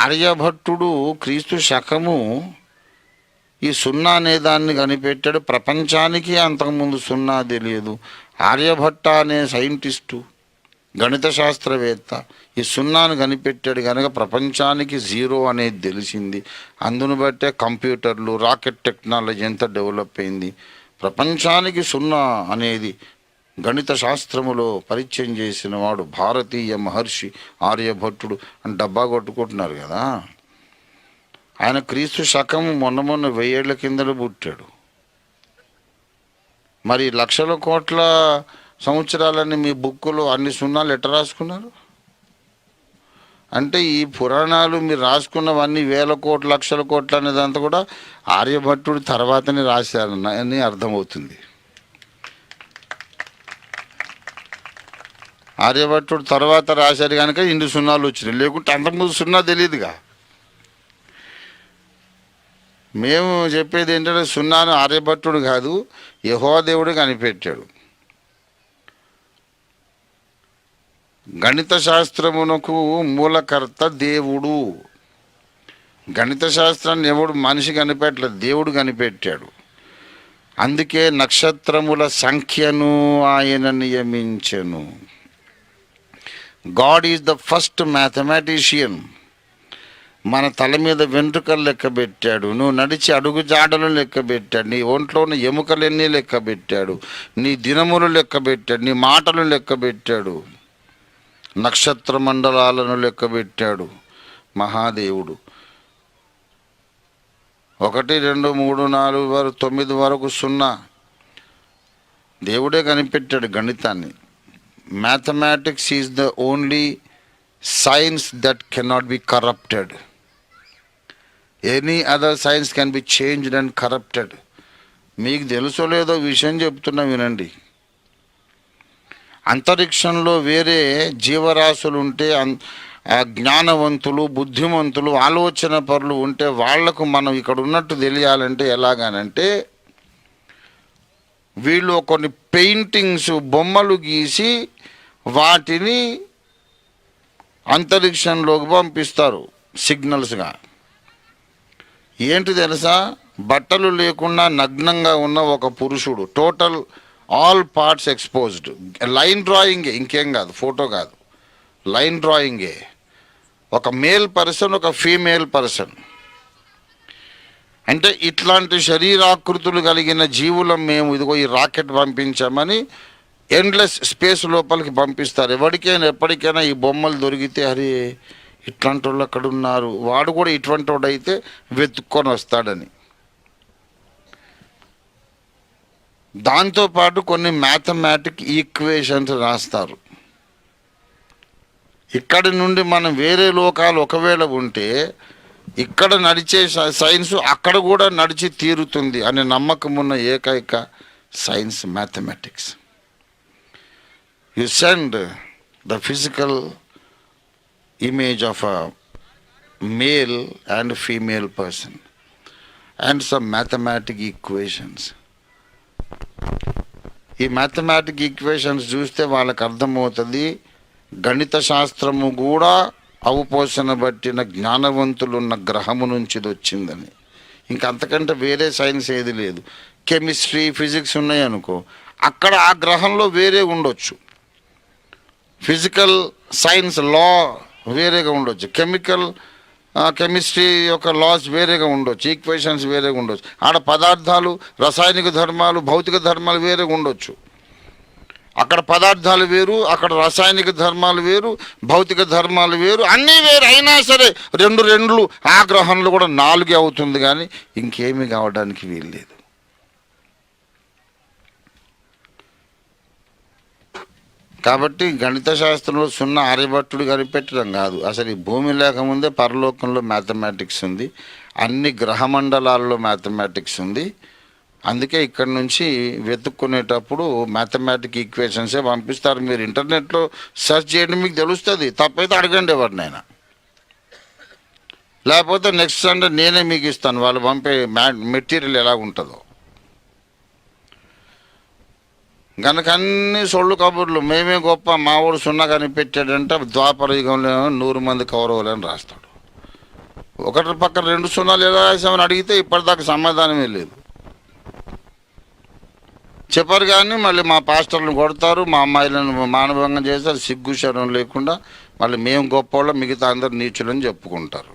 ఆర్యభట్టుడు క్రీస్తు శకము ఈ సున్నా అనే దాన్ని కనిపెట్టాడు. ప్రపంచానికి అంతకుముందు సున్నా తెలియదు. ఆర్యభట్ట అనే సైంటిస్టు, గణిత శాస్త్రవేత్త ఈ సున్నాను కనిపెట్టాడు కనుక ప్రపంచానికి జీరో అనేది తెలిసింది. అందును బట్టే కంప్యూటర్లు, రాకెట్ టెక్నాలజీ ఎంత డెవలప్ అయింది. ప్రపంచానికి సున్నా అనేది గణిత శాస్త్రములో పరిచయం చేసిన వాడు భారతీయ మహర్షి ఆర్యభట్టుడు అని డబ్బా కొట్టుకుంటున్నారు కదా. ఆయన క్రీస్తు శకము మొన్న 1000 ఏళ్ల కిందలు పుట్టాడు. మరి లక్షల కోట్ల సంవత్సరాలని మీ బుక్కులో అన్ని సున్నాలు ఎట్ట రాసుకున్నారు? అంటే ఈ పురాణాలు మీరు రాసుకున్నవన్నీ 1000 కోట్లు, లక్షల కోట్లు అనేదంతా కూడా ఆర్యభట్టుడు తర్వాతనే రాశారని అర్థమవుతుంది. ఆర్యభట్టుడు తర్వాత రాశారు కనుక ఇన్ని సున్నాలు వచ్చినాయి, లేకుంటే అంతకుముందు సున్నా తెలియదుగా. మేము చెప్పేది ఏంటంటే సున్నాను ఆర్యభట్టుడు కాదు, యెహోవా దేవుడు కనిపెట్టాడు. గణిత శాస్త్రమునకు మూలకర్త దేవుడు. గణిత శాస్త్రాన్ని ఎవడు మనిషి కనిపెట్టలేదు, దేవుడు కనిపెట్టాడు. అందుకే నక్షత్రముల సంఖ్యను ఆయన నియమించెను. God is the first mathematician. మన తల మీద వెంట్రుకలు లెక్క పెట్టాడు, నువ్వు నడిచి అడుగు జాడలు లెక్క పెట్టాడు, నీ ఒంట్లో ఉన్న ఎముకలన్నీ లెక్క పెట్టాడు, నీ దినములు లెక్క పెట్టాడు, నీ మాటలు లెక్క పెట్టాడు, నక్షత్ర మండలాలను లెక్క పెట్టాడు మహాదేవుడు. 1 2 3 4 వరకు 9 వరకు సున్నా దేవుడే కనిపెట్టాడు గణితాన్ని. Mathematics is the only science that cannot be corrupted. Any other science can be changed and corrupted. మీకు తెలుసో లేదో విషయం చెప్తున్నా వినండి. అంతరిక్షంలో వేరే జీవరాశులు ఉంటే, జ్ఞానవంతులు, బుద్ధిమంతులు, ఆలోచన పరులు ఉంటే వాళ్లకు మనం ఇక్కడ ఉన్నట్టు తెలియాలంటే ఎలాగానంటే వీళ్ళు కొన్ని పెయింటింగ్స్, బొమ్మలు గీసి వాటిని అంతరిక్షంలోకి పంపిస్తారు సిగ్నల్స్గా. ఏంటి తెలుసా? బట్టలు లేకుండా నగ్నంగా ఉన్న ఒక పురుషుడు, total all parts exposed, line డ్రాయింగే, ఇంకేం కాదు, ఫోటో కాదు, లైన్ డ్రాయింగే. ఒక మేల్ పర్సన్, ఒక ఫీమేల్ పర్సన్. అంటే ఇట్లాంటి శరీరాకృతులు కలిగిన జీవులం మేము, ఇదిగో ఈ రాకెట్ పంపించామని ఎండ్లెస్ స్పేస్ లోపలికి పంపిస్తారు. ఎవరికైనా ఎప్పటికైనా ఈ బొమ్మలు దొరికితే అరే ఇట్లాంటి వాళ్ళు అక్కడ ఉన్నారు, వాడు కూడా ఇటువంటి వాడు అయితే వెతుక్కొని వస్తాడని. దాంతోపాటు కొన్ని మ్యాథమెటిక్ ఈక్వేషన్స్ రాస్తారు. ఇక్కడి నుండి మనం వేరే లోకాలు ఒకవేళ ఉంటే ఇక్కడ నడిచే సైన్స్ అక్కడ కూడా నడిచి తీరుతుంది అనే నమ్మకం ఉన్న ఏకైక science mathematics. You send the physical image of a male and female person and some mathematical equations. ఈ మ్యాథమెటిక్ ఈక్వేషన్స్ చూస్తే వాళ్ళకి అర్థమవుతుంది గణిత శాస్త్రము కూడా అవపోసన బట్టిన జ్ఞానవంతులున్న గ్రహము నుంచి ఇది వచ్చిందని. ఇంకంతకంటే వేరే సైన్స్ ఏది లేదు. కెమిస్ట్రీ, ఫిజిక్స్ ఉన్నాయనుకో, అక్కడ ఆ గ్రహంలో వేరే ఉండొచ్చు. ఫిజికల్ సైన్స్ లా వేరేగా ఉండొచ్చు, కెమిస్ట్రీ యొక్క లాస్ వేరేగా ఉండొచ్చు, ఈక్వేషన్స్ వేరేగా ఉండొచ్చు. ఆడ పదార్థాలు, రసాయనిక ధర్మాలు, భౌతిక ధర్మాలు వేరేగా ఉండొచ్చు. అక్కడ పదార్థాలు వేరు, అక్కడ రసాయనిక ధర్మాలు వేరు, భౌతిక ధర్మాలు వేరు, అన్నీ వేరు. అయినా సరే 2 2 ఆ గ్రహంలో కూడా 4 అవుతుంది, కానీ ఇంకేమీ కావడానికి వీల్లేదు. కాబట్టి గణిత శాస్త్రంలో సున్నా ఆర్యభట్టుడు కనిపెట్టడం కాదు. అసలు ఈ భూమి లేకముందే పరలోకంలో మ్యాథమెటిక్స్ ఉంది, అన్ని గ్రహమండలాల్లో మ్యాథమెటిక్స్ ఉంది. అందుకే ఇక్కడ నుంచి వెతుక్కునేటప్పుడు మ్యాథమెటిక్ ఈక్వేషన్సే పంపిస్తారు. మీరు ఇంటర్నెట్లో సెర్చ్ చేయండి, మీకు తెలుస్తుంది. తప్పైతే అడగండి ఎవరినైనా, లేకపోతే నెక్స్ట్ సండే నేనే మీకు ఇస్తాను వాళ్ళు పంపే మెటీరియల్ ఎలా ఉంటుందో. కనుక అన్ని సొళ్ళు కబుర్లు, మేమే గొప్ప, మావాడు సున్నా కనిపెట్టాడంటే ద్వాపర యుగంలో 100 మంది కౌరవులని రాస్తాడు. ఒకటి పక్కన 2 సున్నాలు ఎలా రాసామని అడిగితే ఇప్పటిదాకా సమాధానమే లేదు. చెప్పారు కానీ మళ్ళీ మా పాస్టర్లను కొడతారు, మా అమ్మాయిలను మానభంగం చేస్తారు, సిగ్గు శరం లేకుండా మళ్ళీ మేము గొప్పవాళ్ళం, మిగతా అందరు నీచులని చెప్పుకుంటారు.